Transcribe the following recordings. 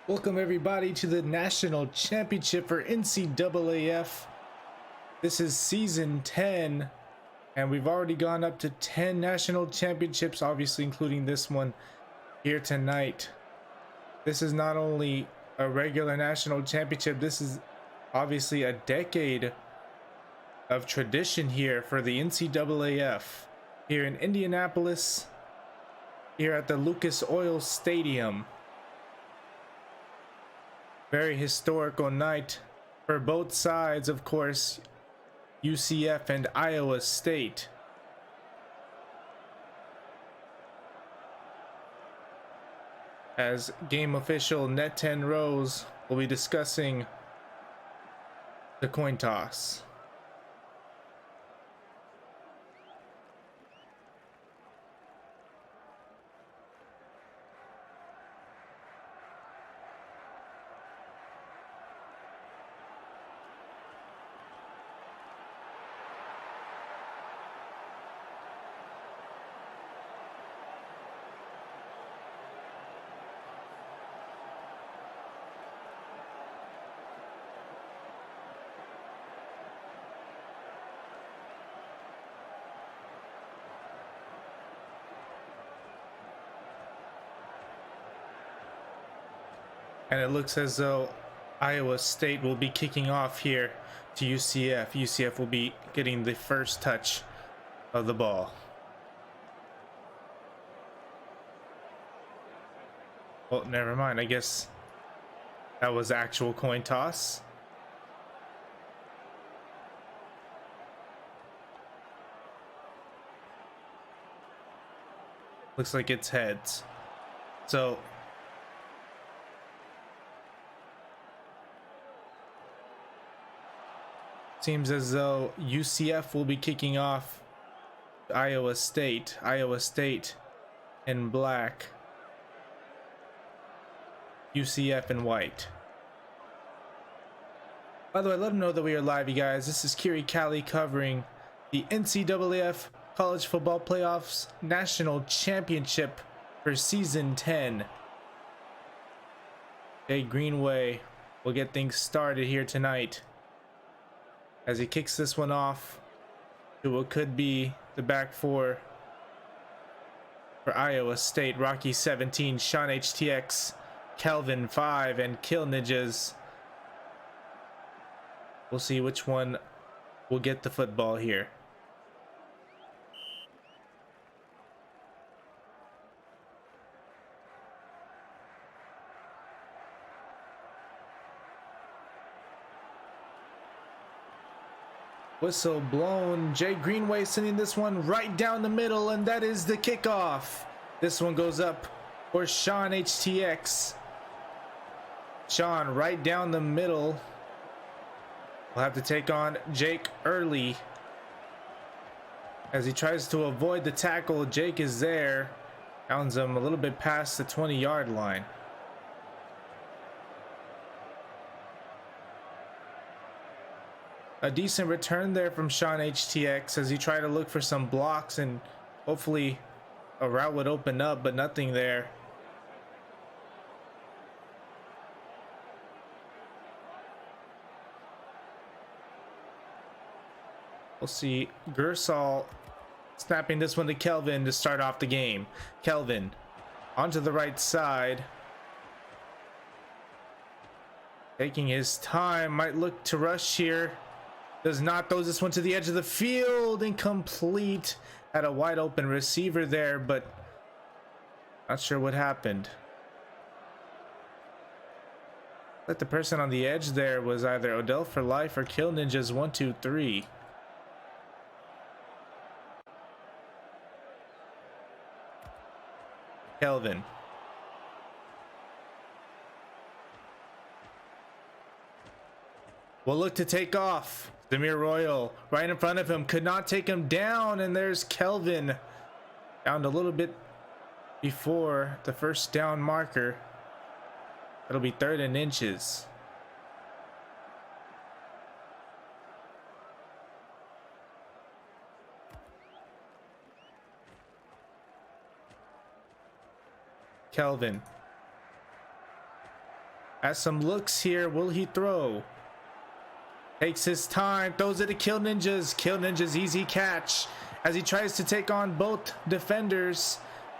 Welcome everybody to the National Championship for NCAAF. This is season 10 and we've already gone up to 10 national championships, obviously including this one here tonight. This is not only a regular national championship, this is obviously a decade of tradition here for the NCAAF here in Indianapolis, here at the Lucas Oil Stadium. Very historical night for both sides, of course, UCF and Iowa State. As game official Net 10 Rose will be discussing the coin toss. And it looks as though Iowa State will be kicking off here to UCF. UCF will be getting the first touch of the ball. Well, never mind. I guess that was actual coin toss. Looks like it's heads. So seems as though UCF will be kicking off Iowa State. Iowa State in black, UCF in white. By the way, let them know that we are live, you guys. This is KiriCali covering the NCAAF College Football Playoffs National Championship for Season 10. Jay Greenway will get things started here tonight as he kicks this one off to what could be the back four for Iowa State. Rocky 17, Sean HTX, Kelvin 5, and Kill Ninjas. We'll see which one will get the football here. Whistle blown. Jay Greenway sending this one right down the middle, and that is the kickoff. This one goes up for Sean HTX. Sean right down the middle. We'll have to take on Jake early as he tries to avoid the tackle. Jake is there. Pounds him a little bit past the 20-yard line. A decent return there from Sean HTX as he tried to look for some blocks and hopefully a route would open up, but nothing there. We'll see Gersall snapping this one to Kelvin to start off the game. Kelvin onto the right side, taking his time, might look to rush here. Does not, throws this one to the edge of the field, incomplete. Had a wide open receiver there, but not sure what happened. But the person on the edge there was either Odell for Life or Kill Ninjas 1, 2, 3. Kelvin. Will look to take off. Zamir Royal right in front of him, could not take him down, and there's Kelvin down a little bit before the first down marker. It'll be 3rd and inches. Kelvin Has some looks here. Will he throw? Takes his time, throws it to Kill Ninjas. Kill Ninjas easy catch as he tries to take on both defenders.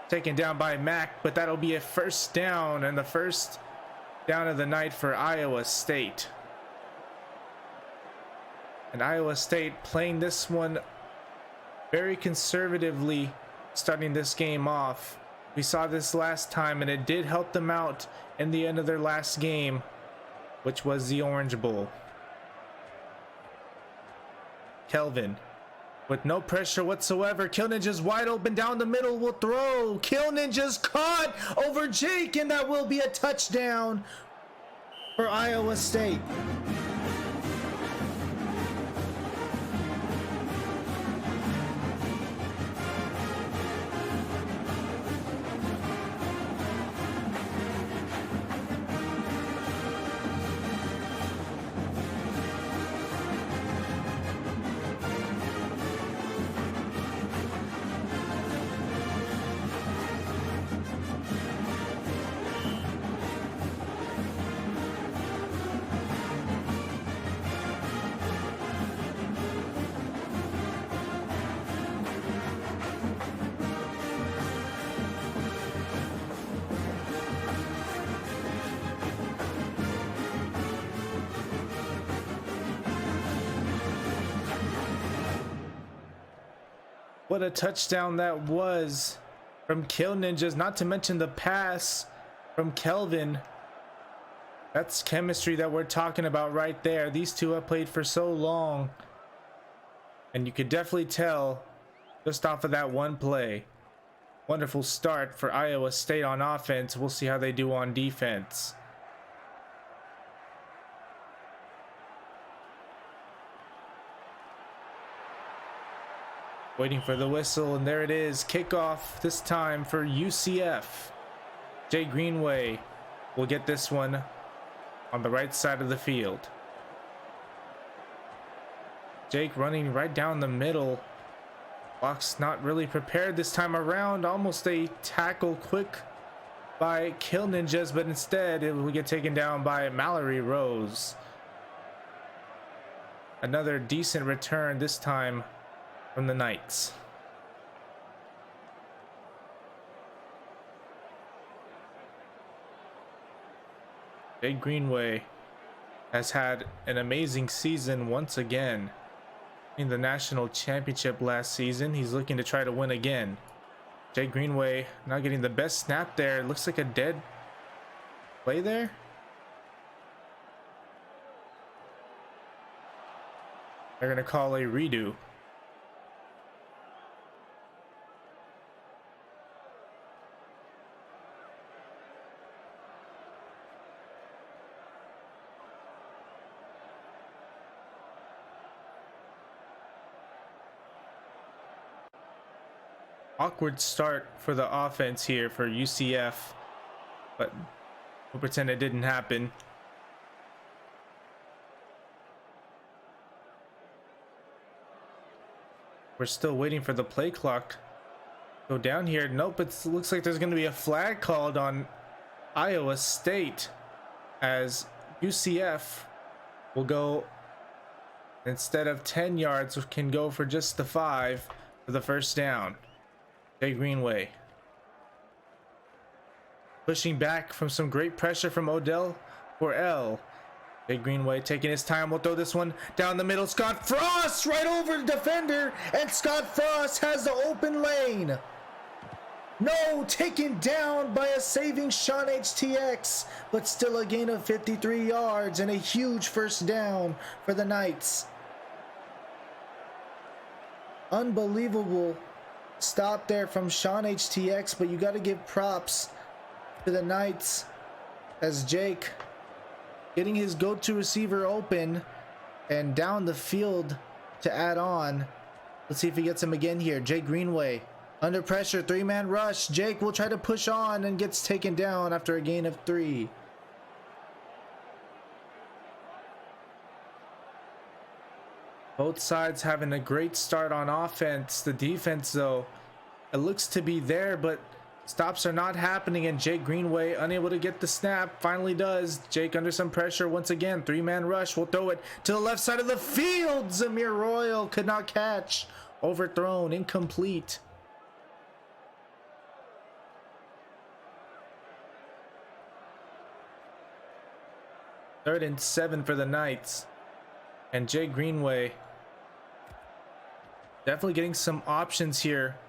Taken down by Mac, but that'll be a first down, and the first down of the night for Iowa State. And Iowa State playing this one very conservatively, starting this game off. We saw this last time, and it did help them out in the end of their last game, which was the Orange Bowl. Kelvin with no pressure whatsoever. Kill Ninjas wide open down the middle, will throw. Kill Ninjas caught over Jake, and that will be a touchdown for Iowa State. What a touchdown that was from Kill Ninjas, not to mention the pass from Kelvin. That's chemistry that we're talking about right there. These two have played for so long, and you could definitely tell just off of that one play. Wonderful start for Iowa State on offense. We'll see how they do on defense. Waiting for the whistle, and there it is. Kickoff this time for UCF. Jay Greenway will get this one on the right side of the field. Jake running right down the middle. Block's not really prepared this time around. Almost a tackle quick by Kill Ninjas, but instead it will get taken down by Mallory Rose. Another decent return, this time from the Knights. Jay Greenway has had an amazing season once again. In the national championship last season, he's looking to try to win again. Jay Greenway not getting the best snap there. It looks like a dead play there. They're gonna call a redo. Awkward start for the offense here for UCF, but we'll pretend it didn't happen. We're still waiting for the play clock to go down here. Nope, it looks like there's going to be a flag called on Iowa State, as UCF will go, instead of 10 yards, can go for just the 5 for the first down. Jay Greenway pushing back from some great pressure from Odell Corell. Jay Greenway taking his time. We'll throw this one down the middle. Scott Frost right over the defender, and Scott Frost has the open lane. No, taken down by a saving Sean HTX, but still a gain of 53 yards and a huge first down for the Knights. Unbelievable stop there from Sean HTX, but you got to give props to the Knights as Jake getting his go-to receiver open and down the field to add on. Let's see if he gets him again here. Jake Greenway under pressure, 3-man rush. Jake will try to push on and gets taken down after a gain of 3. Both sides having a great start on offense. The defense, though, it looks to be there, but Stops are not happening, and Jake Greenway unable to get the snap. Finally does. Jake under some pressure once again. Three-man rush. Will throw it to the left side of the field. Zamir Royal could not catch. Overthrown. Incomplete. Third and 7 for the Knights. And Jake Greenway definitely getting some options here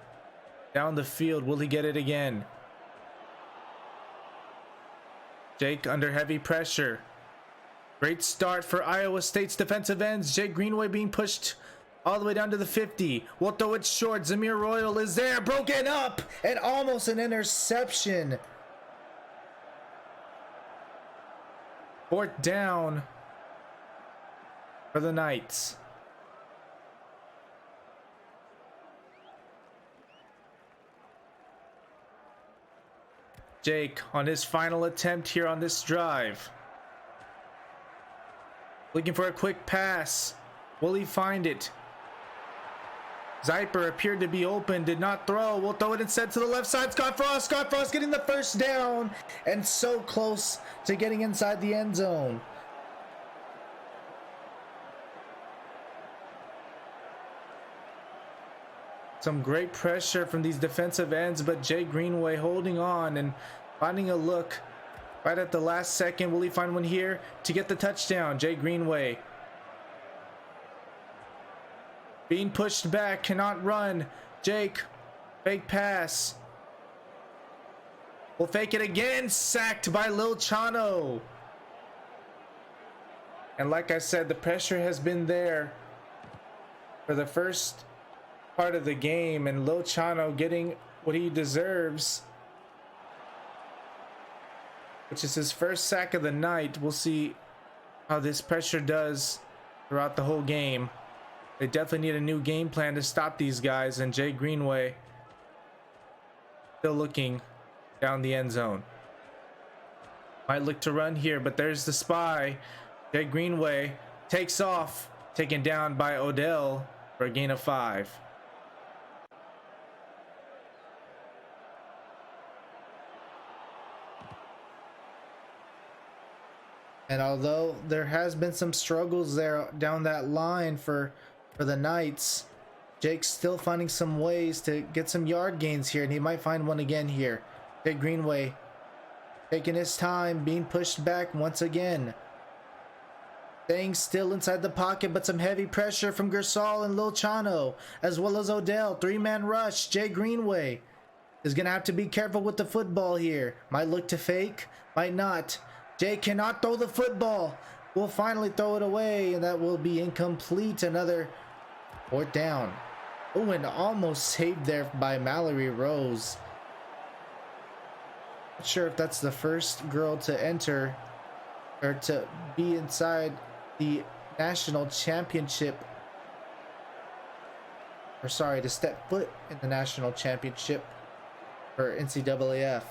down the field. Will he get it again? Jake under heavy pressure. Great start for Iowa State's defensive ends. Jake Greenway being pushed all the way down to the 50. We'll throw it short. Zamir Royal is there. Broken up and almost an interception. Fourth down for the Knights. Jake on his final attempt here on this drive. Looking for a quick pass. Will he find it? Zyper appeared to be open, did not throw. We'll throw it instead to the left side. Scott Frost getting the first down and so close to getting inside the end zone. Some great pressure from these defensive ends, but Jay Greenway holding on and finding a look right at the last second. Will he find one here to get the touchdown? Jay Greenway being pushed back, cannot run. Jake, fake pass. Will fake it again, sacked by Lil Chano. And like I said, the pressure has been there for the first part of the game, and Lil Chano getting what he deserves, which is his first sack of the night. We'll see how this pressure does throughout the whole game. They definitely need a new game plan to stop these guys, and Jay Greenway still looking down the end zone. Might look to run here, but there's the spy. Jay Greenway takes off, taken down by Odell for a gain of 5. And although there has been some struggles there down that line for the Knights, Jake's still finding some ways to get some yard gains here, and he might find one again here. Jake Greenway taking his time, being pushed back once again. Staying still inside the pocket, but some heavy pressure from Gersal and Lil Chano, as well as Odell. Three-man rush. Jay Greenway is going to have to be careful with the football here. Might look to fake, might not. Jay cannot throw the football. Will finally throw it away, and that will be incomplete. Another fourth down. Oh, and almost saved there by Mallory Rose. Not sure if that's the first girl to enter or to be inside the national championship. Or sorry, to step foot in the national championship for NCAAF.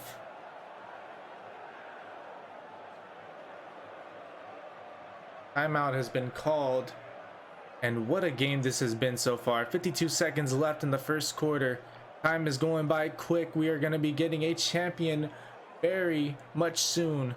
Timeout has been called, and what a game this has been so far. 52 seconds left in the first quarter. Time is going by quick. We are going to be getting a champion very much soon.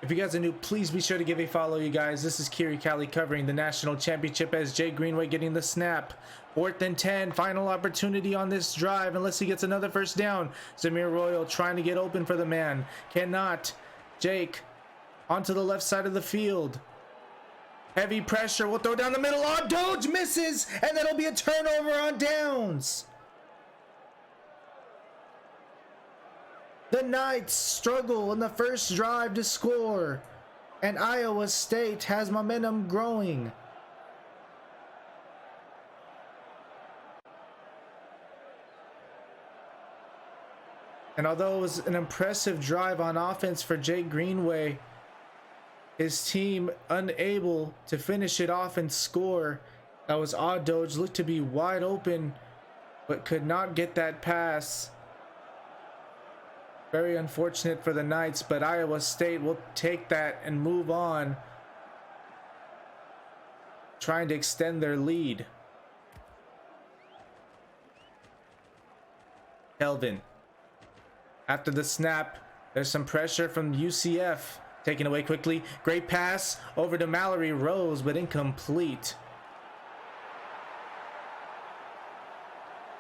If you guys are new, please be sure to give a follow, you guys. This is KiriCali covering the national championship as Jay Greenway getting the snap. 4th and 10, final opportunity on this drive unless he gets another first down. Zamir Royal trying to get open for the man. Cannot. Jake onto the left side of the field. Heavy pressure. We'll throw down the middle. Oh, Doge misses, and that'll be a turnover on downs. The Knights struggle in the first drive to score, and Iowa State has momentum growing. And although it was an impressive drive on offense for Jake Greenway, his team unable to finish it off and score. That was odd. Doge looked to be wide open, but could not get that pass. Very unfortunate for the Knights, but Iowa State will take that and move on, trying to extend their lead. Kelvin After the snap, there's some pressure from UCF. Taken away quickly. Great pass over to Mallory Rose, but incomplete.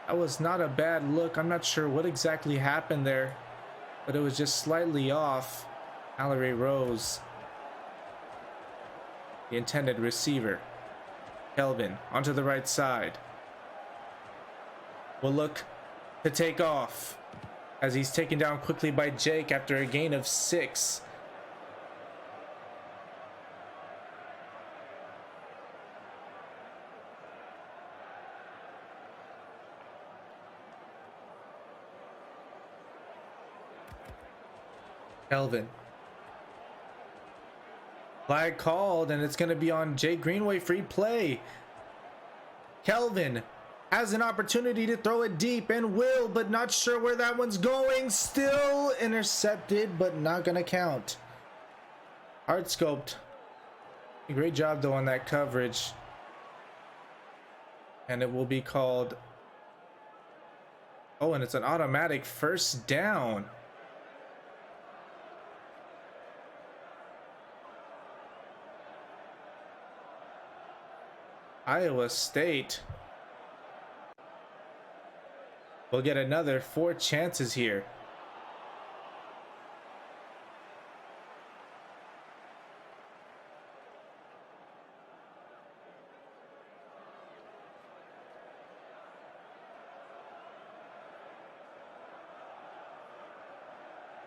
That was not a bad look. I'm not sure what exactly happened there, but it was just slightly off. Mallory Rose, the intended receiver. Kelvin onto the right side. Will look to take off as he's taken down quickly by Jake after a gain of 6. Kelvin. Flag called, and it's going to be on Jake Greenway. Free play. Kelvin has an opportunity to throw it deep and will, but not sure where that one's going. Still intercepted, but not going to count. Hard scoped. Great job though on that coverage. And it will be called. Oh, and it's an automatic first down. Iowa State will get another 4 chances here.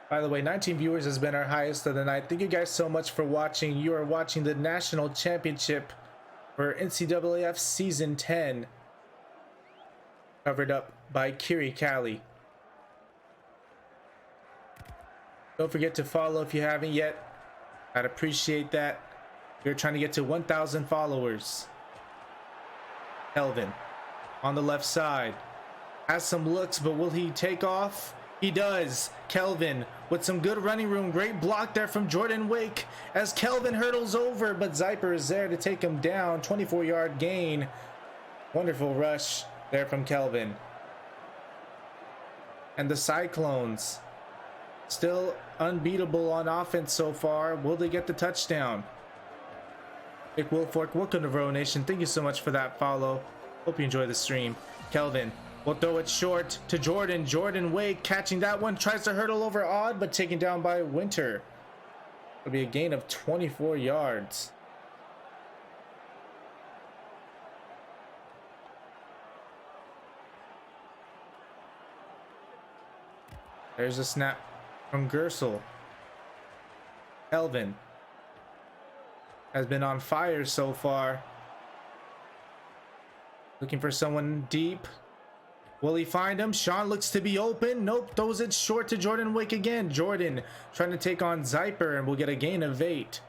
By the way, 19 viewers has been our highest of the night. Thank you guys so much for watching. You are watching the National Championship for NCAAF Season 10, covered up by KiriCali. Don't forget to follow if you haven't yet. I'd appreciate that. We're trying to get to 1,000 followers. Kelvin on the left side has some looks, but will he take off? He does. Kelvin with some good running room. Great block there from Jordan Wake as Kelvin hurdles over, but Zyper is there to take him down. 24-yard gain. Wonderful rush there from Kelvin. And the Cyclones still unbeatable on offense so far. Will they get the touchdown? Nick Wilfork, welcome to Row Nation. Thank you so much for that follow. Hope you enjoy the stream. Kelvin will throw it short to Jordan. Jordan Wake catching that one. Tries to hurdle over Odd, but taken down by Winter. It'll be a gain of 24 yards. There's a snap from Gersel. Kelvin has been on fire so far. Looking for someone deep. Will he find him? Sean looks to be open. Nope, throws it short to Jordan Wake again. Jordan trying to take on Zyper and will get a gain of 8.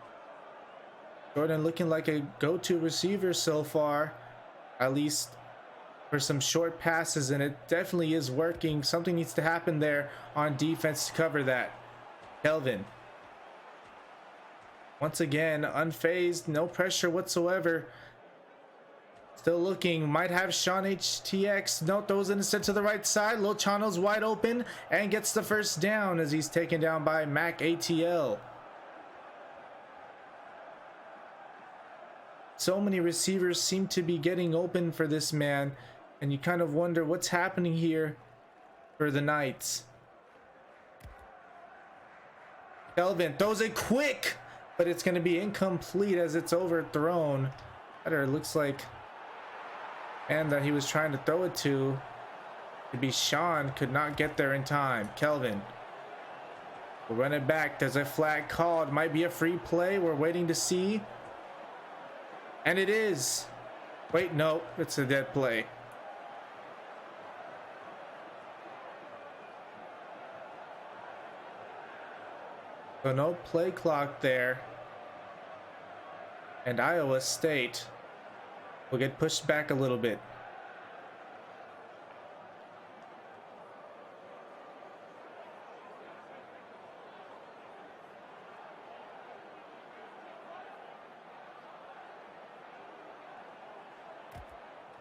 Jordan looking like a go-to receiver so far, at least for some short passes, and it definitely is working. Something needs to happen there on defense to cover that. Kelvin once again unfazed, no pressure whatsoever. Still looking, might have Sean HTX. No, throws it instead to the right side. Lochano's wide open and gets the first down as he's taken down by Mac ATL. So many receivers seem to be getting open for this man, and you kind of wonder what's happening here for the Knights. Kelvin throws it quick, but it's going to be incomplete as it's overthrown. That looks like and that he was trying to throw it to be Sean could not get there in time. Kelvin will run it back. There's a flag called. Might be a free play. We're waiting to see. And it is. Wait, no, it's a dead play. So no play clock there. And Iowa State will get pushed back a little bit.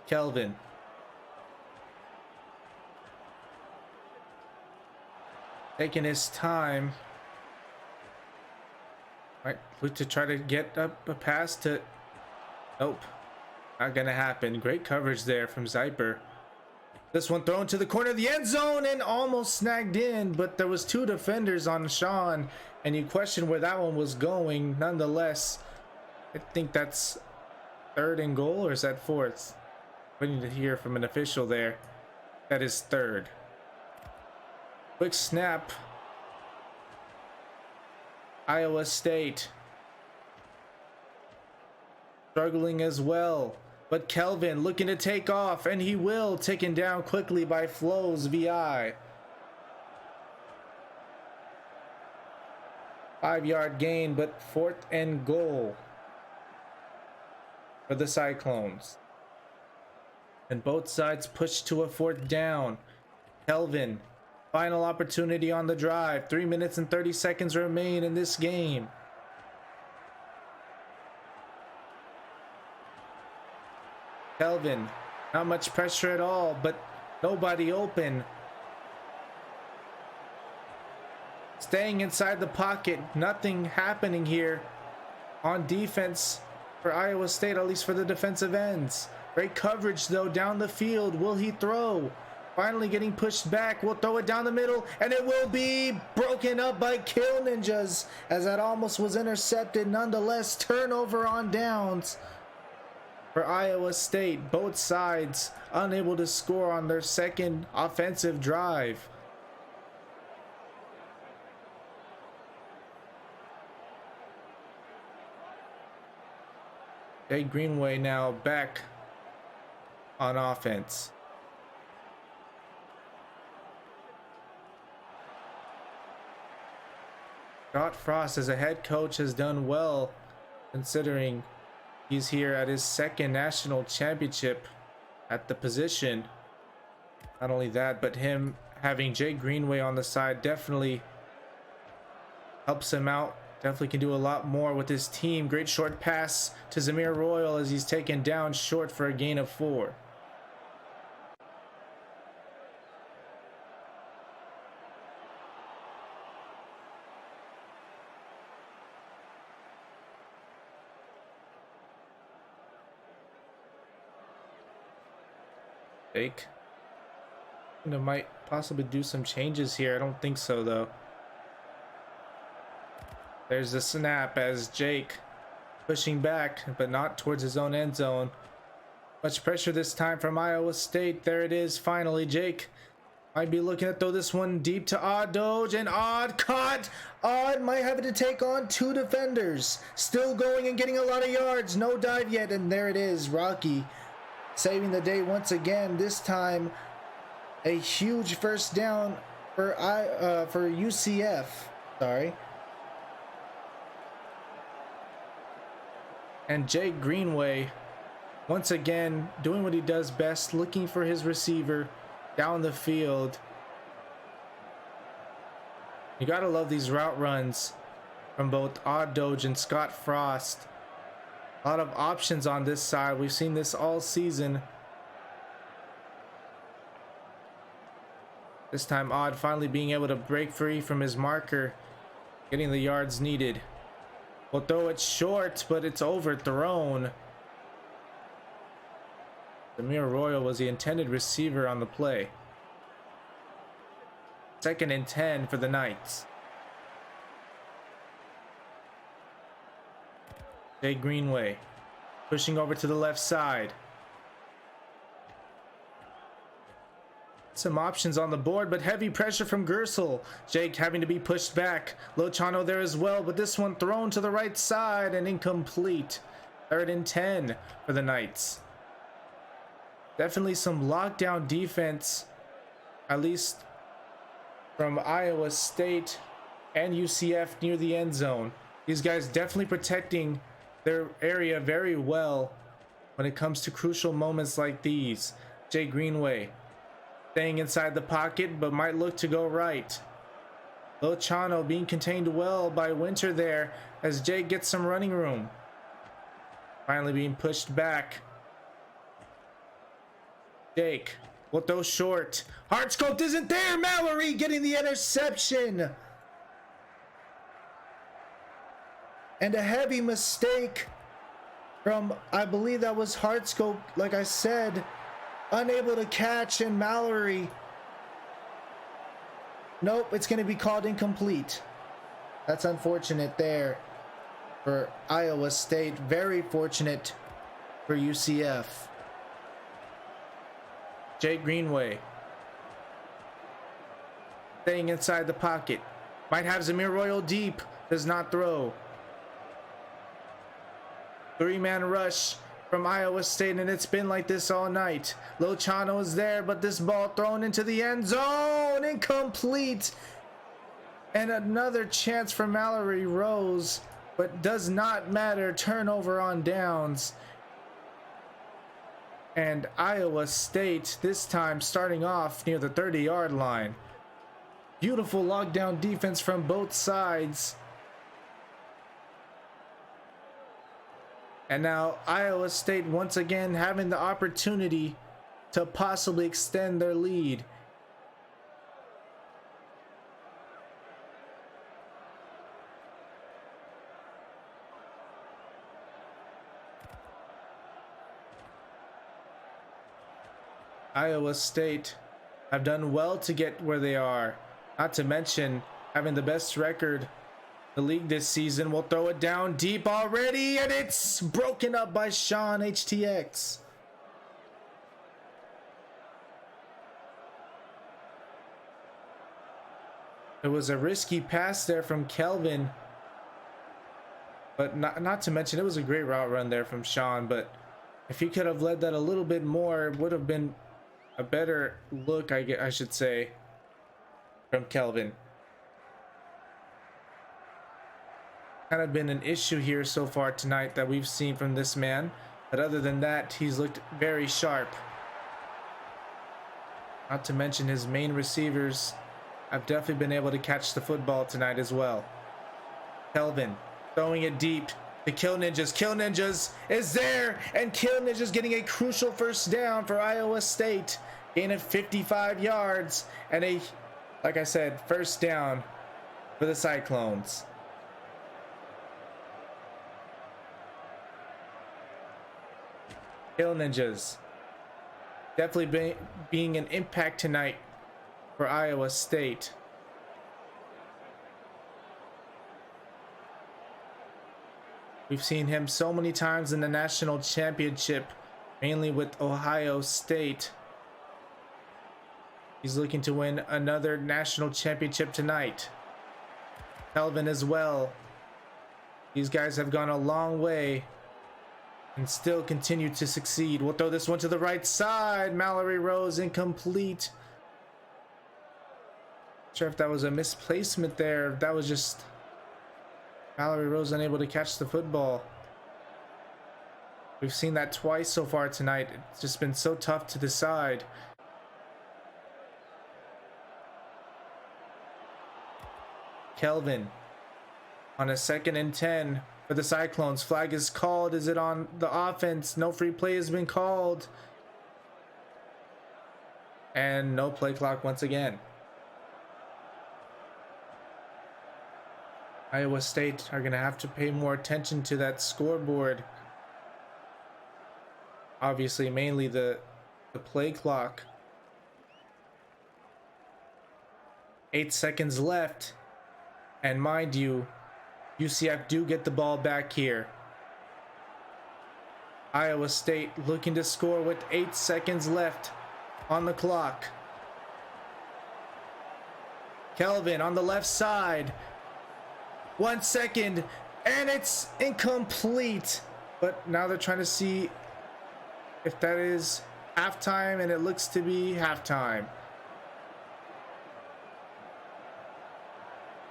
Kelvin. taking his time. Right, look to try to get up a pass to. Nope, not gonna happen. Great coverage there from Zyper. This one thrown to the corner of the end zone and almost snagged in, but there was two defenders on Sean, and you question where that one was going. Nonetheless, I think that's third and goal, or is that fourth? Waiting to hear from an official there. That is third. Quick snap. Iowa State struggling as well, but Kelvin looking to take off, and he will, taken down quickly by Flo's VI. 5-yard gain, but fourth and goal for the Cyclones. And both sides push to a fourth down. Kelvin, final opportunity on the drive. 3 minutes and 30 seconds remain in this game. Kelvin, not much pressure at all, but nobody open. Staying inside the pocket, nothing happening here on defense for Iowa State, at least for the defensive ends. Great coverage though down the field. Will he throw? Finally getting pushed back. We'll throw it down the middle, and it will be broken up by Kill Ninjas as that almost was intercepted. Nonetheless, turnover on downs for Iowa State. Both sides unable to score on their second offensive drive. Jay Greenway now back on offense. Scott Frost as a head coach has done well, considering he's here at his second national championship at the position. Not only that, but him having Jay Greenway on the side definitely helps him out. Definitely can do a lot more with his team. Great short pass to Zamir Royal as he's taken down short for a gain of 4. Jake, I think I might possibly do some changes here. I don't think so though. There's the snap as Jake pushing back, but not towards his own end zone. Much pressure this time from Iowa State. There it is, finally. Jake might be looking to throw this one deep to Odd Doge, and Odd caught. Odd might have to take on 2 defenders. Still going and getting a lot of yards. No dive yet, and there it is. Rocky saving the day once again. This time, a huge first down for UCF. Sorry. And Jake Greenway, once again, doing what he does best, looking for his receiver down the field. You gotta love these route runs from both Odd Doge and Scott Frost. A lot of options on this side. We've seen this all season. This time Odd finally being able to break free from his marker, getting the yards needed. We'll throw it short, but it's overthrown. Zamir Royal was the intended receiver on the play. 2nd and 10 for the Knights. Jay Greenway pushing over to the left side. Some options on the board, but heavy pressure from Gersel. Jake having to be pushed back. Lochano there as well, but this one thrown to the right side and incomplete. 3rd and 10 for the Knights. Definitely some lockdown defense, at least from Iowa State and UCF near the end zone. These guys definitely protecting their area very well when it comes to crucial moments like these. Jay Greenway staying inside the pocket, but might look to go right. Lochano being contained well by Winter there as Jake gets some running room. Finally being pushed back. Jake We'll throw short. Hartscope isn't there. Mallory getting the interception. And a heavy mistake from, I believe that was Hartscope, like I said, unable to catch, and Mallory. Nope, it's going to be called incomplete. That's unfortunate there for Iowa State. Very fortunate for UCF. Jake Greenway staying inside the pocket. Might have Zamir Royal deep. Does not throw. Three-man rush from Iowa State, and it's been like this all night. Lochano is there, but this ball thrown into the end zone. Incomplete. And another chance for Mallory Rose, but does not matter. Turnover on downs. And Iowa State this time starting off near the 30-yard line. Beautiful lockdown defense from both sides. And now Iowa State once again having the opportunity to possibly extend their lead. Iowa State have done well to get where they are, not to mention having the best record in the league this season. We'll throw it down deep already, and it's broken up by Sean HTX. It was a risky pass there from Kelvin, but not to mention it was a great route run there from Sean, but if he could have led that a little bit more, it would have been a better look, I should say, from Kelvin. Kind of been an issue here so far tonight that we've seen from this man, but other than that, he's looked very sharp. Not to mention his main receivers have definitely been able to catch the football tonight as well. Kelvin throwing it deep. The Kill Ninjas. Kill Ninjas is there, and Kill Ninjas getting a crucial first down for Iowa State. Gain of 55 yards and a, like I said, first down for the Cyclones. Kill Ninjas definitely being an impact tonight for Iowa State. We've seen him so many times in the national championship, mainly with Ohio State. He's looking to win another national championship tonight. Kelvin as well. These guys have gone a long way and still continue to succeed. We'll throw this one to the right side. Mallory Rose incomplete. Not sure if that was a misplacement there. That was just Mallory Rose unable to catch the football. We've seen that twice so far tonight. It's just been so tough to decide. Kelvin on a 2nd and 10 for the Cyclones. Flag is called. Is it on the offense? No free play has been called. And no play clock once again. Iowa State are going to have to pay more attention to that scoreboard. Obviously, mainly the play clock. 8 seconds left. And mind you, UCF do get the ball back here. Iowa State looking to score with 8 seconds left on the clock. Kelvin on the left side. 1 second, and it's incomplete. But now they're trying to see if that is halftime, and it looks to be halftime.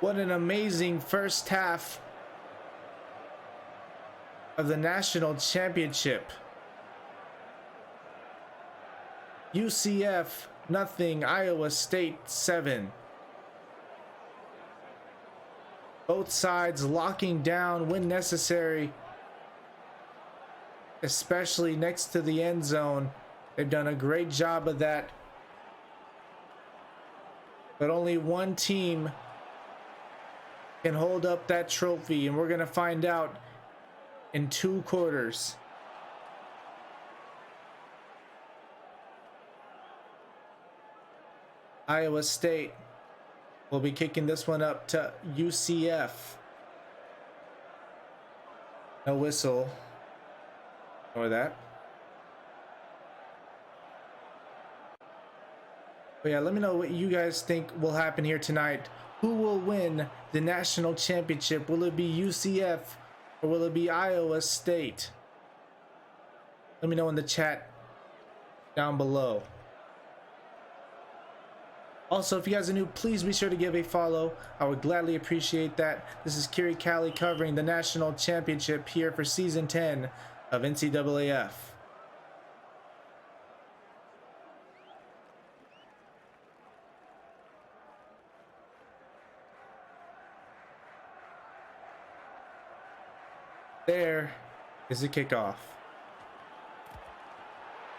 What an amazing first half of the national championship. UCF nothing, Iowa State 7. Both sides locking down when necessary, especially next to the end zone. They've done a great job of that but only one team can hold up that trophy, and we're gonna find out in 2 quarters. Iowa State will be kicking this one up to UCF. No whistle. Or that. But yeah, let me know what you guys think will happen here tonight. Who will win the national championship? Will it be UCF or will it be Iowa State? Let me know in the chat down below. Also, if you guys are new, please be sure to give a follow. I would gladly appreciate that. This is KiriCali covering the national championship here for season 10 of NCAAF. There is the kickoff.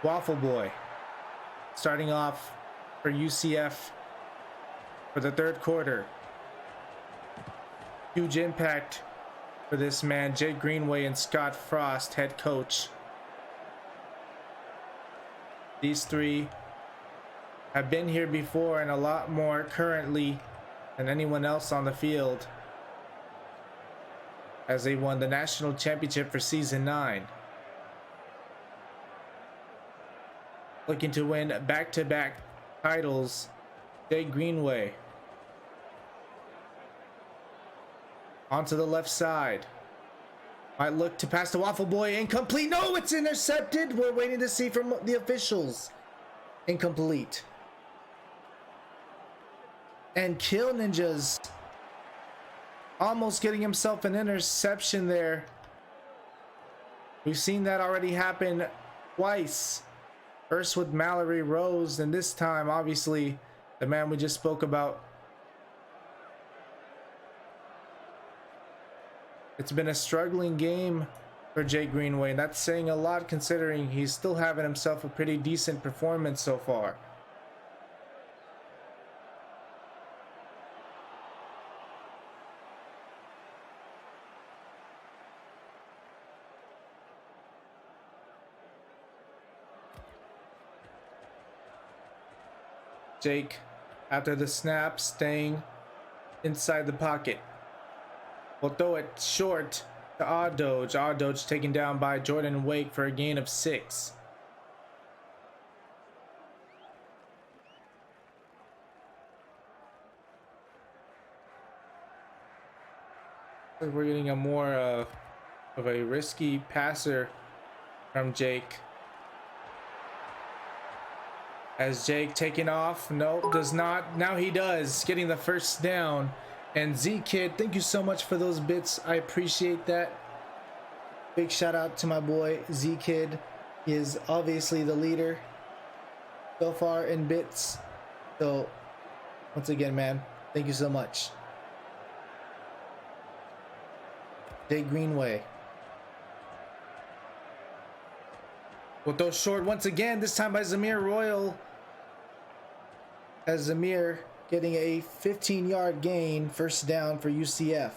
Waffle Boy starting off for UCF for the 3rd quarter. Huge impact for this man, Jake Greenway and Scott Frost, head coach. These 3 have been here before and a lot more currently than anyone else on the field, as they won the national championship for season 9. Looking to win back-to-back titles, Jake Greenway. Onto the left side. Might look to pass the Waffle Boy. Incomplete. No, it's intercepted. We're waiting to see from the officials. Incomplete. And Kill Ninjas almost getting himself an interception there. We've seen that already happen twice. First with Mallory Rose, and this time, obviously, the man we just spoke about. It's been a struggling game for Jake Greenway, and that's saying a lot considering he's still having himself a pretty decent performance so far. Jake, after the snap, staying inside the pocket. We'll throw it short to Adoge. Adoge taken down by Jordan Wake for a gain of 6. We're getting a more of a risky passer from Jake. As Jake taking off, nope, does not. Now he does, getting the first down. And Z-Kid, thank you so much for those bits. I appreciate that. Big shout out to my boy Z-Kid. He is obviously the leader so far in bits. So once again, man, thank you so much. Jake Greenway. We'll throw short once again, this time by Zamir Royal. As Zamir getting a 15-yard gain, first down for UCF.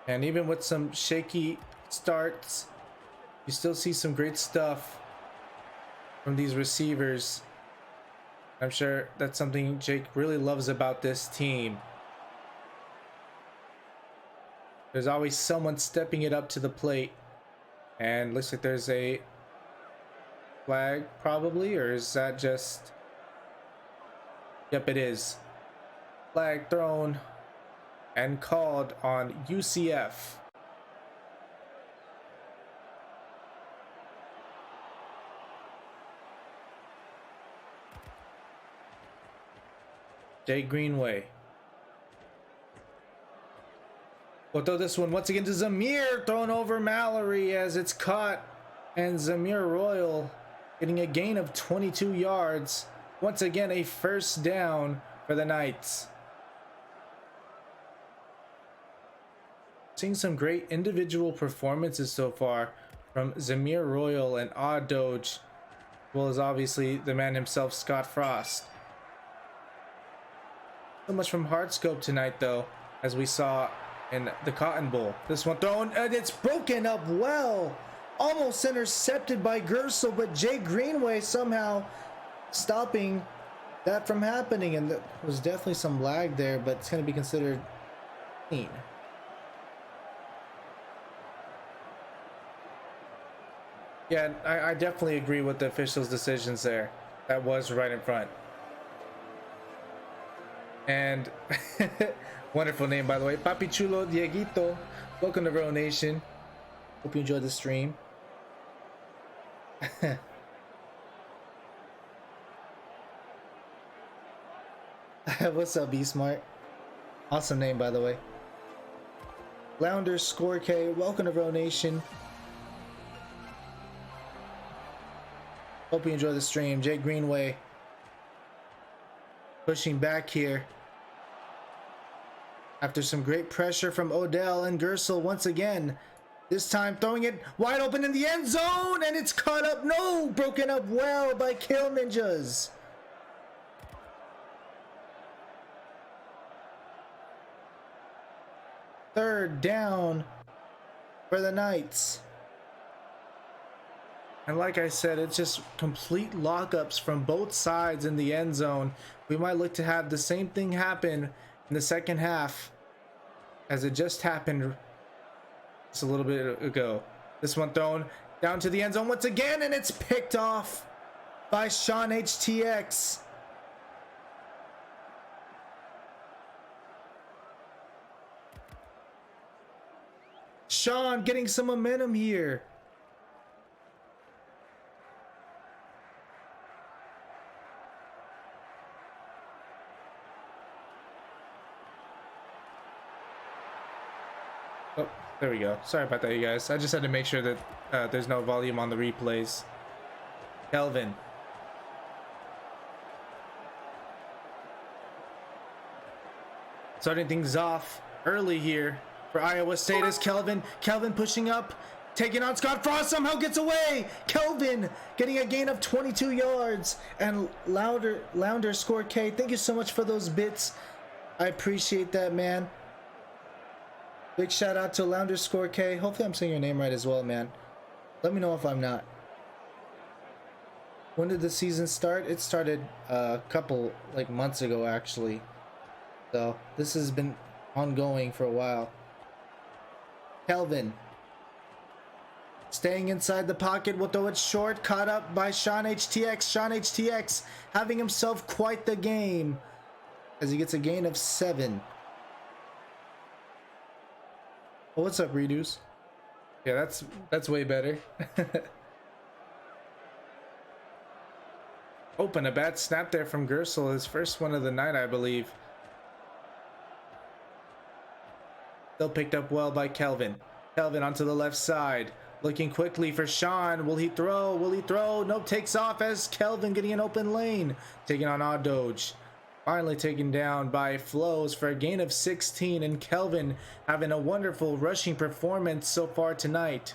And even with some shaky starts, you still see some great stuff from these receivers. I'm sure that's something Jake really loves about this team. There's always someone stepping it up to the plate. And looks like there's a flag probably, or is that just... Yep, it is. Flag thrown and called on UCF. Jake Greenway. We'll throw this one once again to Zamir, thrown over Mallory as it's caught, and Zamir Royal getting a gain of 22 yards. Once again, a first down for the Knights. Seeing some great individual performances so far from Zamir Royal and Odd Doge, as well as obviously the man himself, Scott Frost. So much from Hardscope tonight, though, as we saw in the Cotton Bowl. This one thrown, and it's broken up well. Almost intercepted by Gersel, but Jay Greenway somehow stopping that from happening. And there was definitely some lag there, but it's going to be considered clean. Yeah, I definitely agree with the officials' decisions there. That was right in front. And wonderful name, by the way, Papi Chulo Dieguito. Welcome to Real Nation. Hope you enjoyed the stream. What's up, B Smart? Awesome name, by the way. Lounder Score K. Welcome to Real Nation. Hope you enjoy the stream. Jay Greenway pushing back here after some great pressure from Odell, and Gersel once again, this time throwing it wide open in the end zone, and it's caught up. No, broken up well by Kill Ninjas. Third down for the Knights. And like I said, it's just complete lockups from both sides in the end zone. We might look to have the same thing happen in the second half as it just happened just a little bit ago. This one thrown down to the end zone once again, and it's picked off by Sean HTX. Sean getting some momentum here. Oh, there we go. Sorry about that, you guys. I just had to make sure that there's no volume on the replays. Kelvin. Starting things off early here for Iowa State is Kelvin. Kelvin pushing up, taking on Scott Frost, somehow gets away. Kelvin getting a gain of 22 yards. And Lounder Score K, thank you so much for those bits. I appreciate that, man. Big shout out to Lounder Score K. Hopefully I'm saying your name right as well, man. Let me know if I'm not. When did the season start? It started a couple months ago, actually. So this has been ongoing for a while. Kelvin staying inside the pocket, will throw it short, caught up by Sean HTX. Sean HTX having himself quite the game as he gets a gain of 7. Oh, what's up, Redos? Yeah, that's way better. Open, a bad snap there from Gersel, his first one of the night, I believe. Still picked up well by Kelvin. Kelvin onto the left side, looking quickly for Sean. Will he throw? Will he throw? Nope, takes off as Kelvin getting an open lane, taking on Odd Doge. Finally taken down by Flows for a gain of 16, and Kelvin having a wonderful rushing performance so far tonight.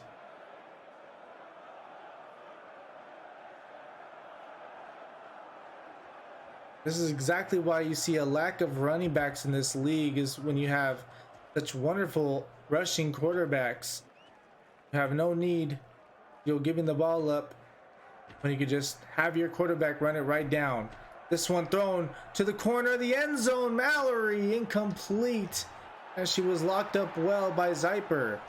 This is exactly why you see a lack of running backs in this league, is when you have such wonderful rushing quarterbacks. You have no need, giving the ball up when you could just have your quarterback run it right down. This one thrown to the corner of the end zone. Mallory incomplete as she was locked up well by Zyper.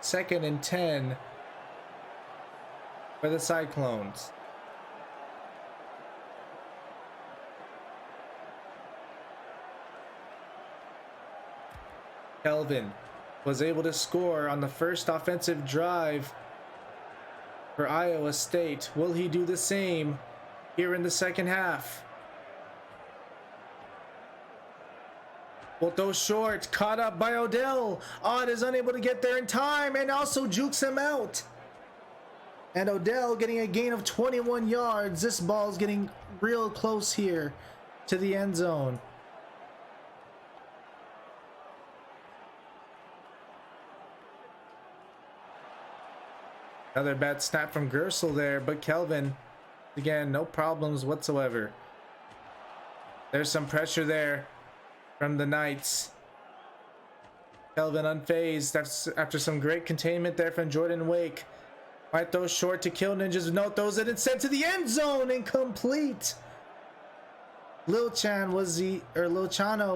2nd and 10 for the Cyclones. Kelvin was able to score on the first offensive drive for Iowa State. Will he do the same here in the second half? Will throw short, caught up by Odell. Odd is unable to get there in time and also jukes him out. And Odell getting a gain of 21 yards. This ball's getting real close here to the end zone. Another bad snap from Gersel there, but Kelvin, again, no problems whatsoever. There's some pressure there from the Knights. Kelvin unfazed after some great containment there from Jordan Wake. Might throw short to kill Ninjas. No, throws it instead to the end zone, incomplete. Lilchano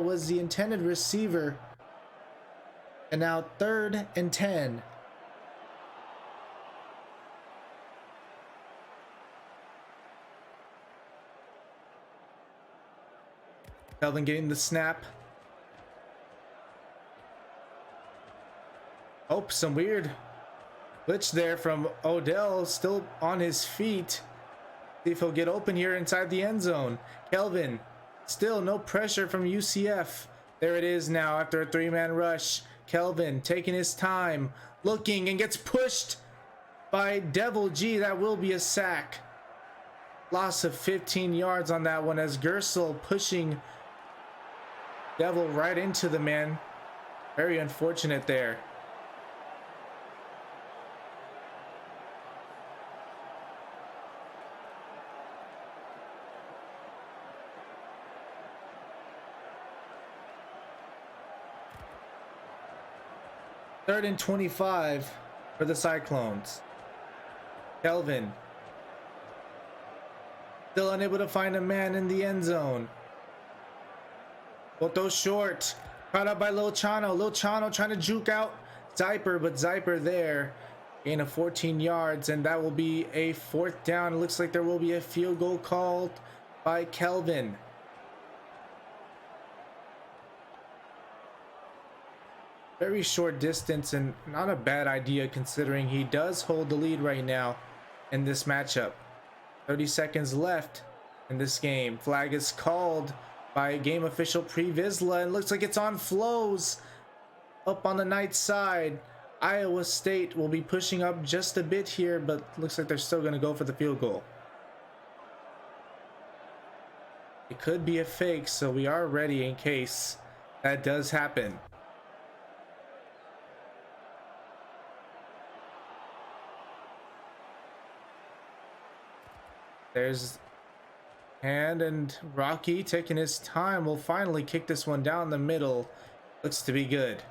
was the intended receiver. And now 3rd and 10. Kelvin getting the snap. Oh, some weird glitch there from Odell, still on his feet. See if he'll get open here inside the end zone. Kelvin, still no pressure from UCF. There it is now after a 3-man rush. Kelvin taking his time, looking, and gets pushed by Devil G. That will be a sack. Loss of 15 yards on that one as Gersel pushing Devil right into the man. Very unfortunate there. Third and 25 for the Cyclones. Kelvin still unable to find a man in the end zone. Will throw short. Caught up by Lilchano. Lilchano trying to juke out Zyper, but Zyper there. Gain of 14 yards, and that will be a 4th down. It looks like there will be a field goal called by Kelvin. Very short distance and not a bad idea considering he does hold the lead right now in this matchup. 30 seconds left in this game. Flag is called by game official Previsla and looks like it's on Flows up on the Knights side. Iowa State will be pushing up just a bit here, but looks like they're still going to go for the field goal. It could be a fake, so we are ready in case that does happen. There's Hand, and Rocky taking his time will finally kick this one down the middle. Looks to be good.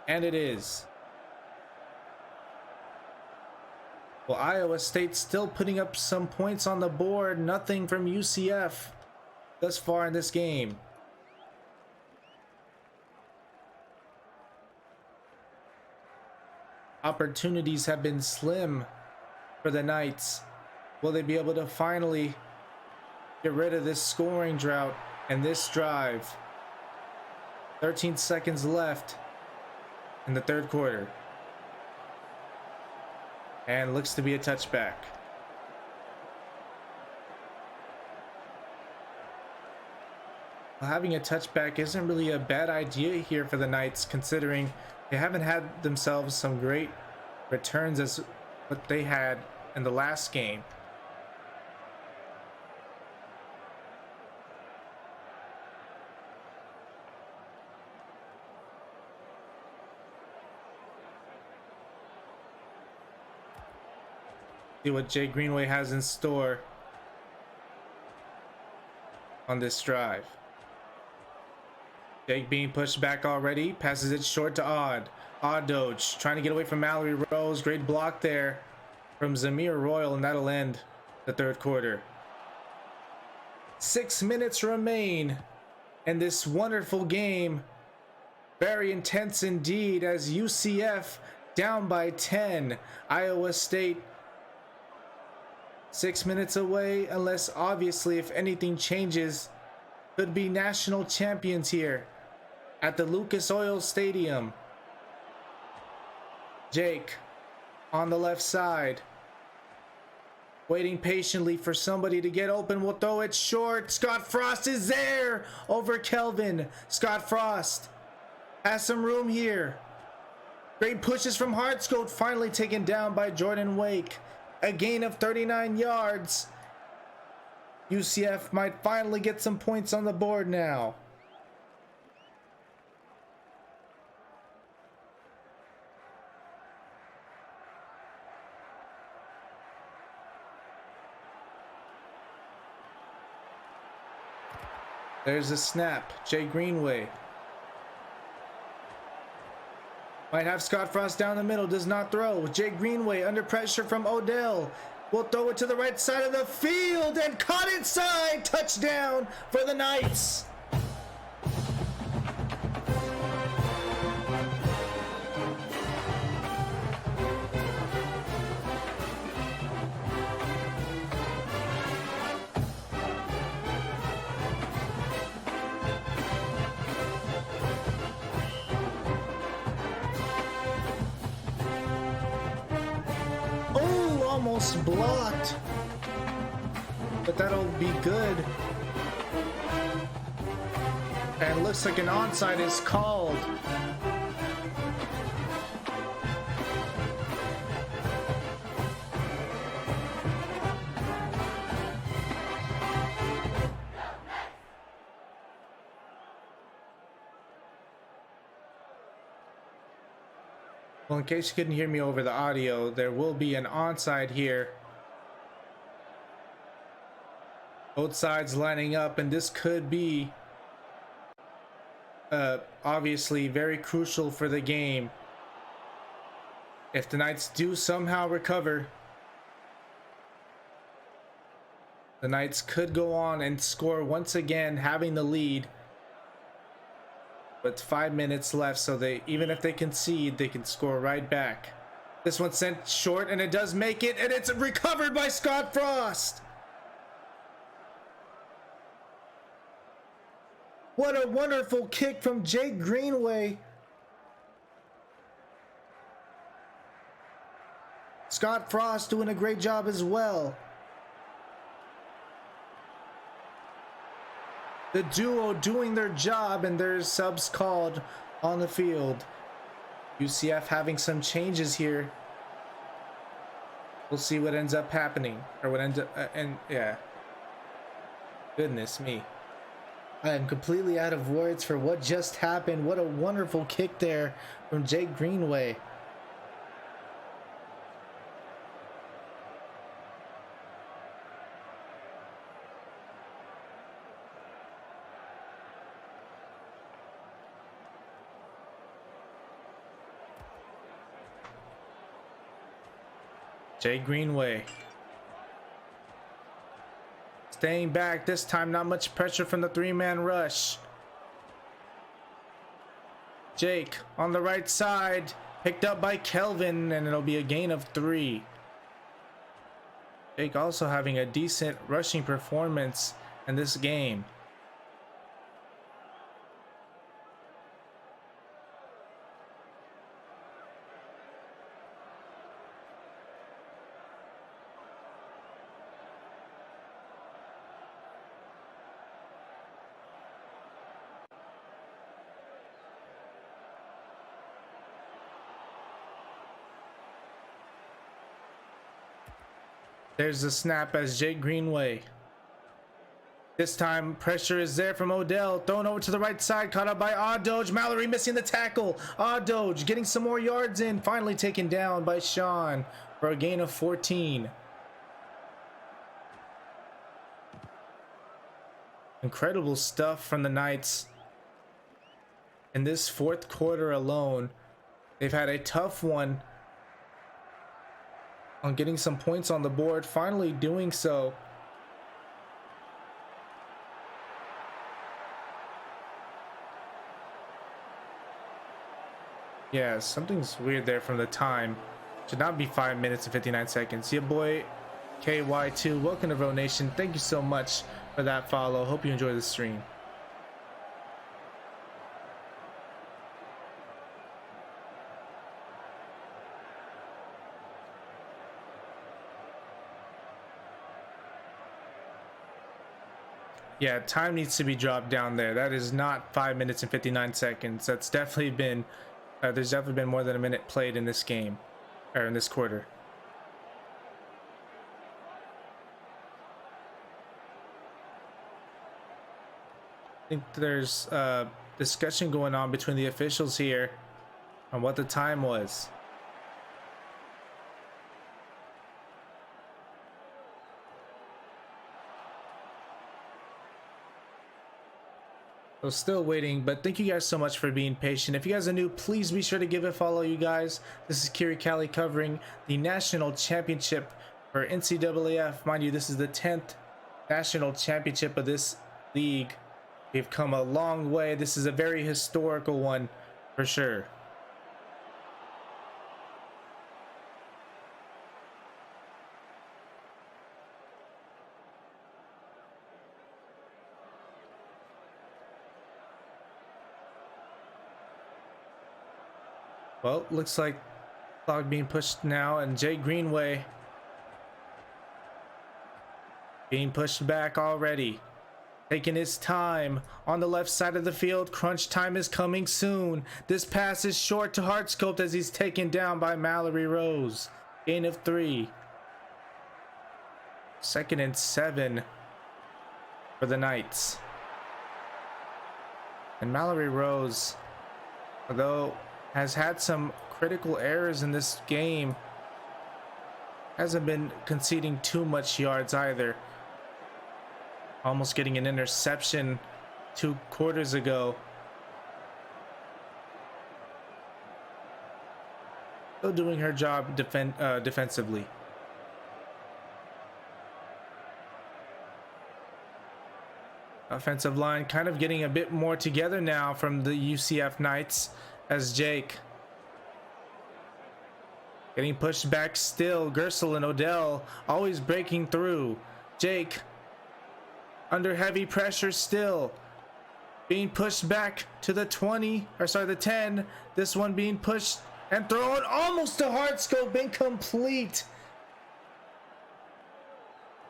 And it is. Well, Iowa State still putting up some points on the board. Nothing from UCF thus far in this game. Opportunities have been slim for the Knights. Will they be able to finally get rid of this scoring drought and this drive? 13 seconds left in the 3rd quarter. And looks to be a touchback. Well, having a touchback isn't really a bad idea here for the Knights, considering they haven't had themselves some great returns as what they had in the last game. See what Jay Greenway has in store on this drive. Jake being pushed back already, passes it short to Odd. Odd Doge trying to get away from Mallory Rose. Great block there from Zamir Royal, and that'll end the 3rd quarter. 6 minutes remain in this wonderful game. Very intense indeed as UCF down by 10. Iowa State 6 minutes away, unless obviously if anything changes, could be national champions here at the Lucas Oil Stadium. Jake on the left side, waiting patiently for somebody to get open. Will throw it short. Scott Frost is there over Kelvin. Scott Frost has some room here. Great pushes from Hartscote, finally taken down by Jordan Wake. A gain of 39 yards. UCF might finally get some points on the board now. There's a snap. Jay Greenway might have Scott Frost down the middle. Does not throw. Jay Greenway under pressure from Odell. Will throw it to the right side of the field and caught inside. Touchdown for the Knights. Almost blocked, but that'll be good. And looks like an onside is called. Well, in case you couldn't hear me over the audio, there will be an onside here. Both sides lining up, and this could be obviously very crucial for the game. If the Knights do somehow recover, the Knights could go on and score once again, having the lead. But 5 minutes left, so they, even if they concede, they can score right back. This one's sent short, and it does make it, and it's recovered by Scott Frost. What a wonderful kick from Jay Greenway. Scott Frost doing a great job as well. The duo doing their job, and there's subs called on the field. UCF having some changes here. We'll see what ends up happening, or what ends up, and yeah. Goodness me. I am completely out of words for what just happened. What a wonderful kick there from Jay Greenway. Jay Greenway staying back this time. Not much pressure from the three-man rush. Jake on the right side, picked up by Kelvin, and it'll be a gain of 3. Jake also having a decent rushing performance in this game. There's the snap as Jake Greenway. This time pressure is there from Odell, thrown over to the right side, caught up by Odoge. Mallory missing the tackle. Odoge getting some more yards in, finally taken down by Sean for a gain of 14. Incredible stuff from the Knights in this fourth quarter alone. They've had a tough one on getting some points on the board, finally doing so. Yeah, something's weird there from the time. Should not be 5 minutes and 59 seconds. Your boy KY2, welcome to Bro Nation. Thank you so much for that follow. Hope you enjoy the stream. Yeah, time needs to be dropped down there. That is not 5 minutes and 59 seconds. That's definitely been, there's definitely been more than a minute played in this game, or in this quarter. I think there's discussion going on between the officials here on what the time was. So still waiting, but thank you guys so much for being patient. If you guys are new, please be sure to give it a follow, you guys. This is KiriCali covering the national championship for NCAAF. Mind you, this is the 10th national championship of this league. We've come a long way. This is a very historical one for sure. Well, looks like clock being pushed now, and Jay Greenway being pushed back already. Taking his time on the left side of the field. Crunch time is coming soon. This pass is short to Hartscope as he's taken down by Mallory Rose. Gain of 3. 2nd and 7 for the Knights. And Mallory Rose, although has had some critical errors in this game, hasn't been conceding too much yards either. Almost getting an interception 2 quarters ago. Still doing her job defensively. Offensive line kind of getting a bit more together now from the UCF Knights, as Jake getting pushed back still. Gersel and Odell always breaking through. Jake under heavy pressure still. Being pushed back to the 20, or sorry, the 10. This one being pushed and thrown almost to Hartscope, incomplete.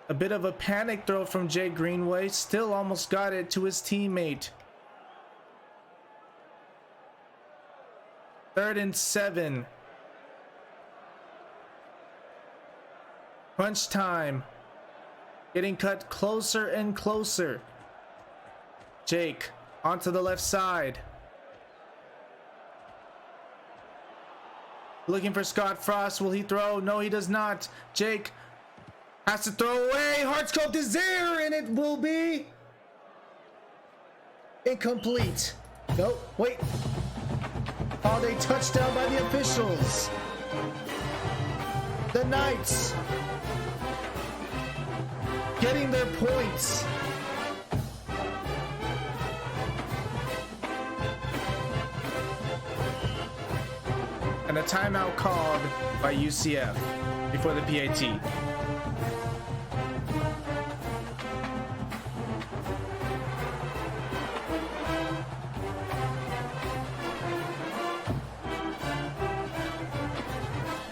A bit of a panic throw from Jay Greenway. Still almost got it to his teammate. 3rd and 7. Crunch time. Getting cut closer and closer. Jake onto the left side. Looking for Scott Frost. Will he throw? No, he does not. Jake has to throw away. Hartscope is there, and it will be incomplete. Nope, wait. Holiday touchdown by the officials. The Knights getting their points. And a timeout called by UCF before the PAT.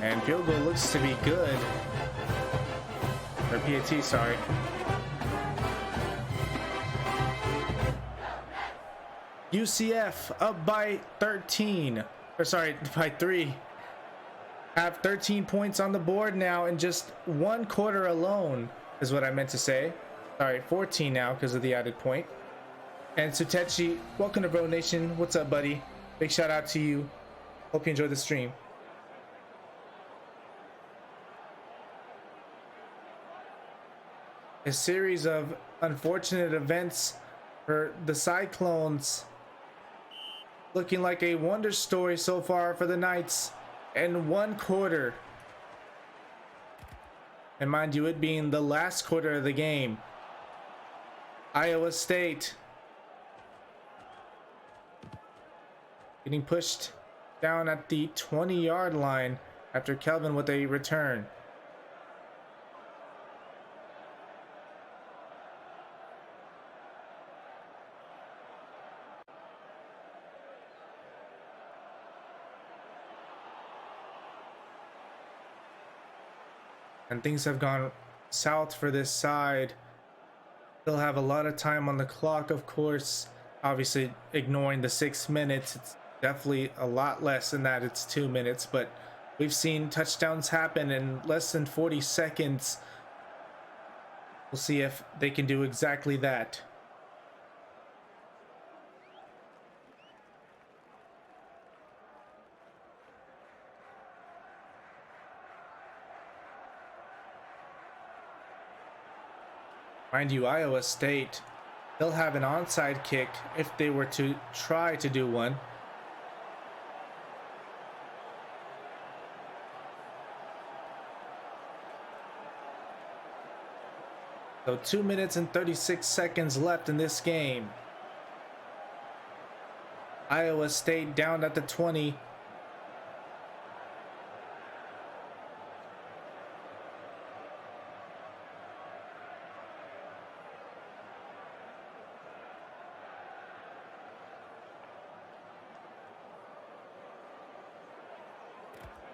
And field goal looks to be good. Or PAT, sorry. UCF up by 13. Or sorry, by 3. Have 13 points on the board now in just 1 quarter alone, is what I meant to say. Sorry, 14 now because of the added point. And Sutechi, welcome to Bro Nation. What's up, buddy? Big shout out to you. Hope you enjoyed the stream. A series of unfortunate events for the Cyclones. Looking like a wonder story so far for the Knights in 1 quarter. And mind you, it being the last quarter of the game. Iowa State getting pushed down at the 20-yard line after Kelvin with a return. And things have gone south for this side. They'll have a lot of time on the clock, of course. Obviously, ignoring the 6 minutes, it's definitely a lot less than that. It's 2 minutes, but we've seen touchdowns happen in less than 40 seconds. We'll see if they can do exactly that. Mind you, Iowa State They'll have an onside kick if they were to try to do one. So 2 minutes and 36 seconds left in this game. Iowa State down at the 20.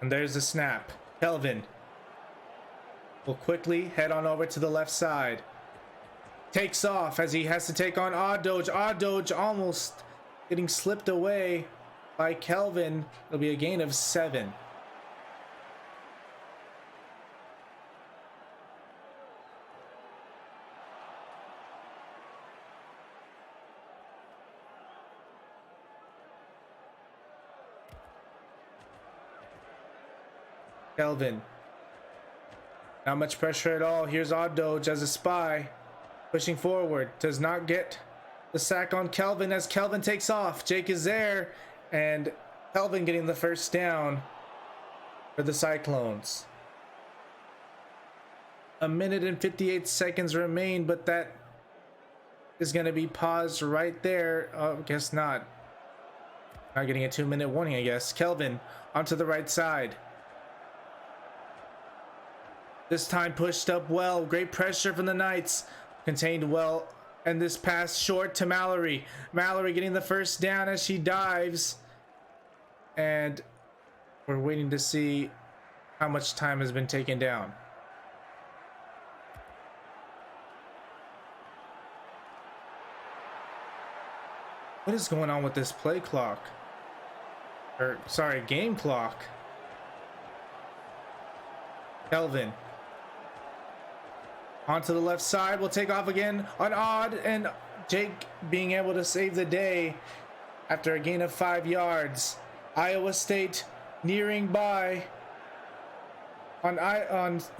And there's the snap. Kelvin will quickly head on over to the left side. Takes off as he has to take on Oddoj. Oddoj almost getting slipped away by Kelvin. It'll be a gain of 7. Kelvin. Not much pressure at all. Here's Oddoj as a spy. Pushing forward. Does not get the sack on Kelvin as Kelvin takes off. Jake is there. And Kelvin getting the first down for the Cyclones. 1 minute and 58 seconds remain, but that is going to be paused right there. Oh, I guess not. Not getting a 2-minute warning, I guess. Kelvin onto the right side. This time pushed up well. Great pressure from the Knights. Contained well. And this pass short to Mallory. Mallory getting the first down as she dives. And we're waiting to see how much time has been taken down. What is going on with this play clock? Or, sorry, game clock. Kelvin. Onto the left side, we'll take off again on Odd, and Jake being able to save the day after a gain of 5 yards. Iowa State nearing by on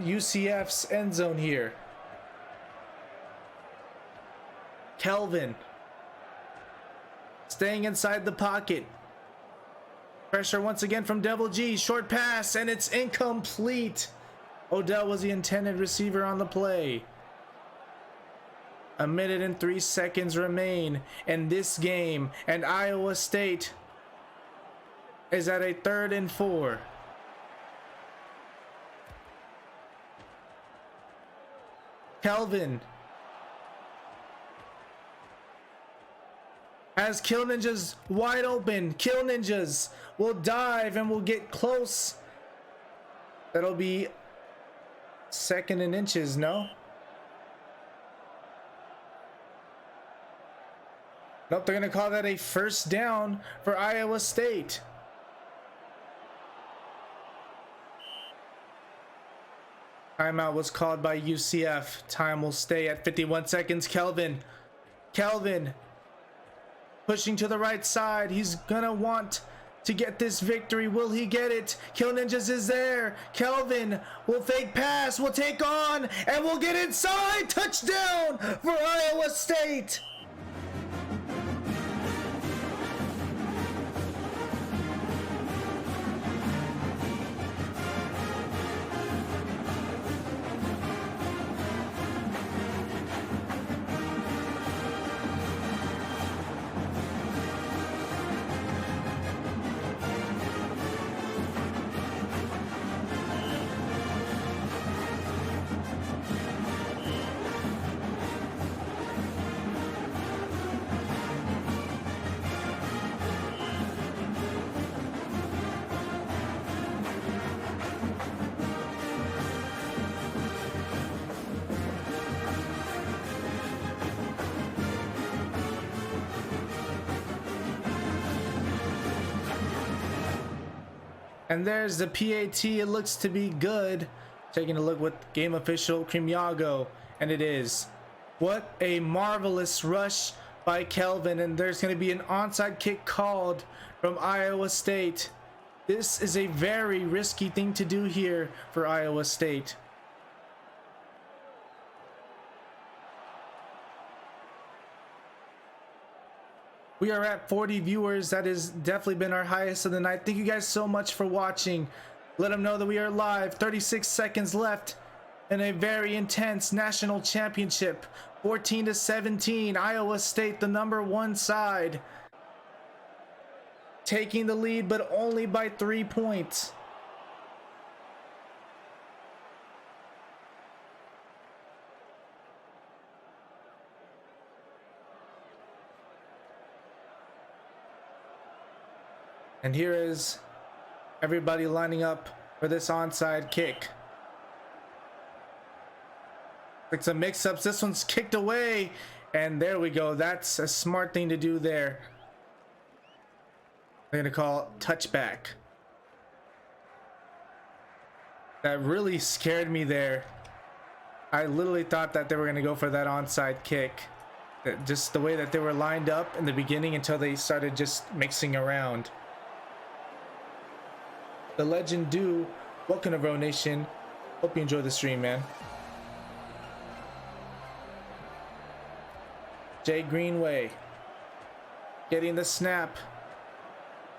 UCF's end zone here. Kelvin staying inside the pocket. Pressure once again from Devil G. Short pass, and it's incomplete. Odell was the intended receiver on the play. 1 minute and 3 seconds remain in this game, and Iowa State is at a 3rd and 4. Kelvin has Kill Ninjas wide open. Kill Ninjas will dive and will get close. That'll be 2nd and inches, no? Nope, they're going to call that a first down for Iowa State. Timeout was called by UCF. Time will stay at 51 seconds. Kelvin pushing to the right side. He's going to want to get this victory. Will he get it? Kill Ninjas is there. Kelvin will fake pass, will take on, and will get inside. Touchdown for Iowa State. And there's the PAT. It looks to be good. Taking a look with game official Krimiago, and it is. What a marvelous rush by Kelvin, and there's going to be an onside kick called from Iowa State. This is a very risky thing to do here for Iowa State. We are at 40 viewers. That has definitely been our highest of the night. Thank you guys so much for watching. Let them know that we are live. 36 seconds left in a very intense national championship. 14-17, Iowa State, the #1 side, taking the lead, but only by 3 points. And here is everybody lining up for this onside kick. It's a mix-ups. This one's kicked away, and there we go. That's a smart thing to do there. They're gonna call touchback. That really scared me there. I literally thought that they were gonna go for that onside kick. Just the way that they were lined up in the beginning until they started just mixing around. The Legend Do, welcome to Bro Nation. Hope you enjoy the stream, man. Jay Greenway getting the snap.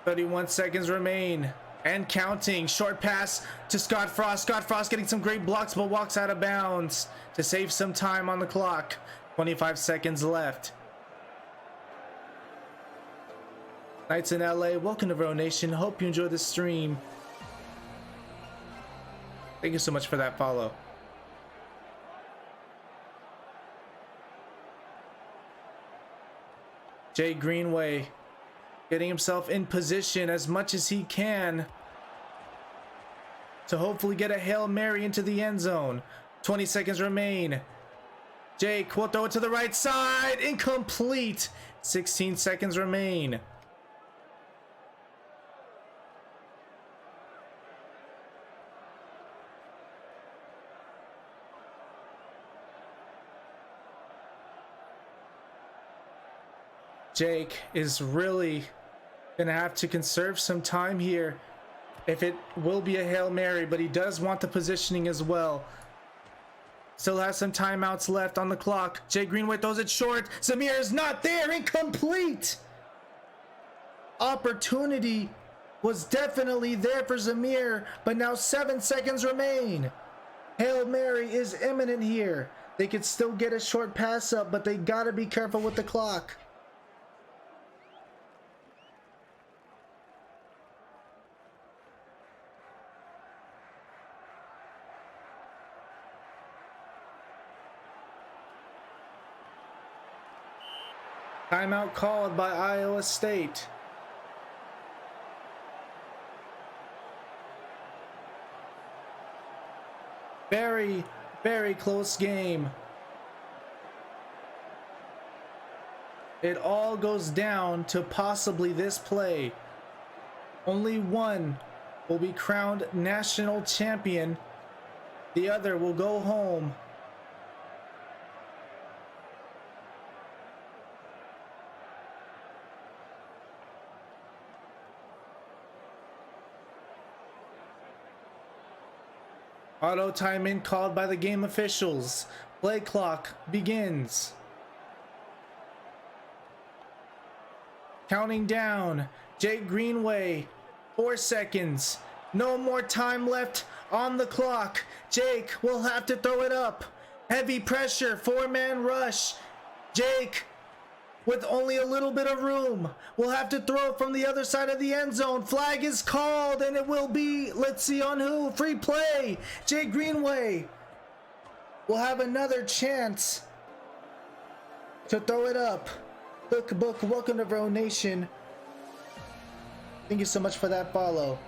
31 seconds remain and counting. Short pass to Scott Frost. Scott Frost getting some great blocks, but walks out of bounds to save some time on the clock. 25 seconds left. Knights in LA, welcome to Bro Nation. Hope you enjoy the stream. Thank you so much for that follow. Jay Greenway getting himself in position as much as he can to hopefully get a Hail Mary into the end zone. 20 seconds remain. Jake will throw it to the right side. Incomplete. 16 seconds remain. Jake is really gonna have to conserve some time here if it will be a Hail Mary, but he does want the positioning as well. Still has some timeouts left on the clock. Jay Greenway throws it short. Zamir is not there. Incomplete. Opportunity was definitely there for Zamir, but now 7 seconds remain. Hail Mary is imminent here. They could still get a short pass up, but they gotta be careful with the clock. Timeout called by Iowa State. Very, very close game. It all goes down to possibly this play. Only one will be crowned national champion. The other will go home. Auto time in called by the game officials. Play clock begins. Counting down. Jake Greenway, 4 seconds. No more time left on the clock. Jake will have to throw it up. Heavy pressure, 4-man rush. Jake, with only a little bit of room, will have to throw from the other side of the end zone. Flag is called, and it will be, let's see on who, free play. Jay Greenway will have another chance to throw it up. Look, book, welcome to Bro Nation. Thank you so much for that follow.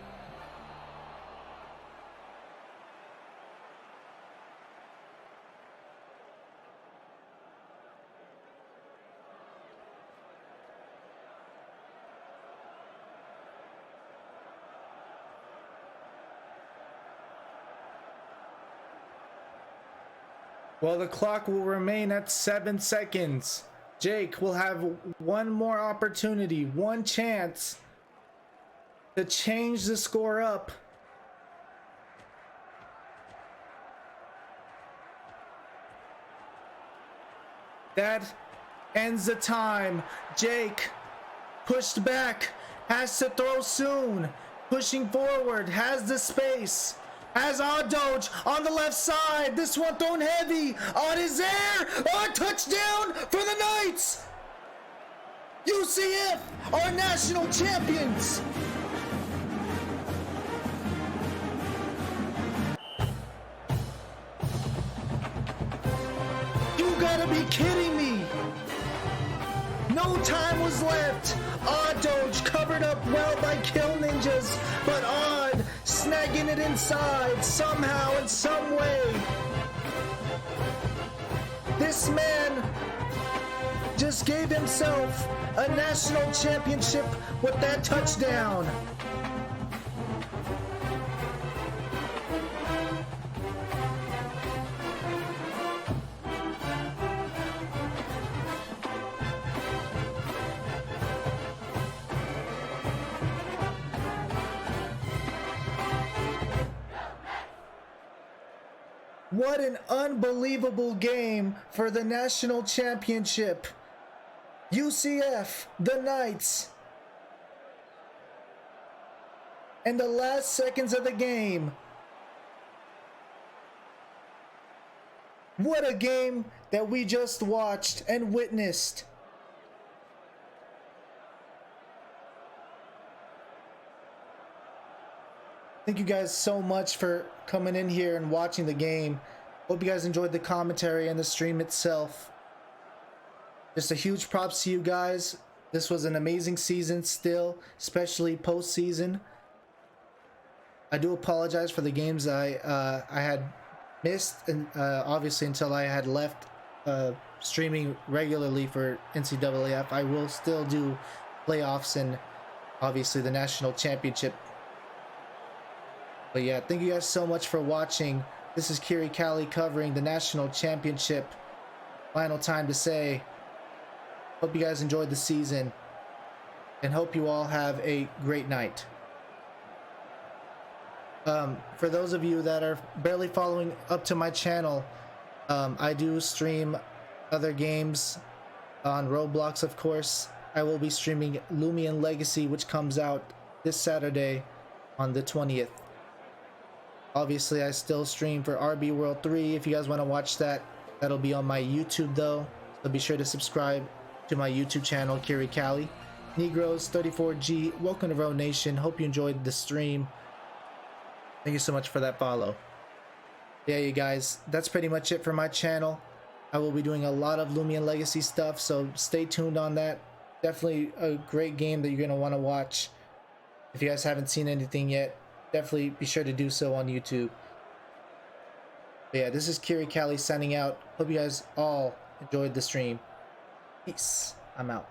Well, the clock will remain at 7 seconds. Jake will have one more opportunity, one chance to change the score up. That ends the time. Jake pushed back, has to throw soon, pushing forward, has the space, has Doge on the left side. This one thrown heavy. Odd is there. Oh, touchdown for the Knights. UCF are national champions. You gotta be kidding me. No time was left. Doge covered up well by Kill Ninjas, but Odd snagging it inside somehow in some way. This man just gave himself a national championship with that touchdown. What an unbelievable game for the national championship. UCF, the Knights. In the last seconds of the game. What a game that we just watched and witnessed. Thank you guys so much for coming in here and watching the game. Hope you guys enjoyed the commentary and the stream itself. Just a huge props to you guys. This was an amazing season still, especially postseason. I do apologize for the games I had missed, and obviously until I had left streaming regularly for NCAAF. I will still do playoffs and obviously the national championship. But yeah, thank you guys so much for watching. This is KiriCali covering the national championship. Final time to say, hope you guys enjoyed the season and hope you all have a great night. For those of you that are barely following up to my channel, I do stream other games on Roblox, of course. I will be streaming Lumion Legacy, which comes out this Saturday on the 20th. Obviously, I still stream for RB World 3. If you guys want to watch that, that'll be on my YouTube though. So be sure to subscribe to my YouTube channel, KiriCali. Negroes 34G, welcome to Road Nation. Hope you enjoyed the stream. Thank you so much for that follow. Yeah, you guys, that's pretty much it for my channel. I will be doing a lot of Lumion Legacy stuff, so stay tuned on that. Definitely a great game that you're going to want to watch. If you guys haven't seen anything yet, definitely be sure to do so on YouTube. But yeah, this is KiriCali signing out. Hope you guys all enjoyed the stream. Peace. I'm out.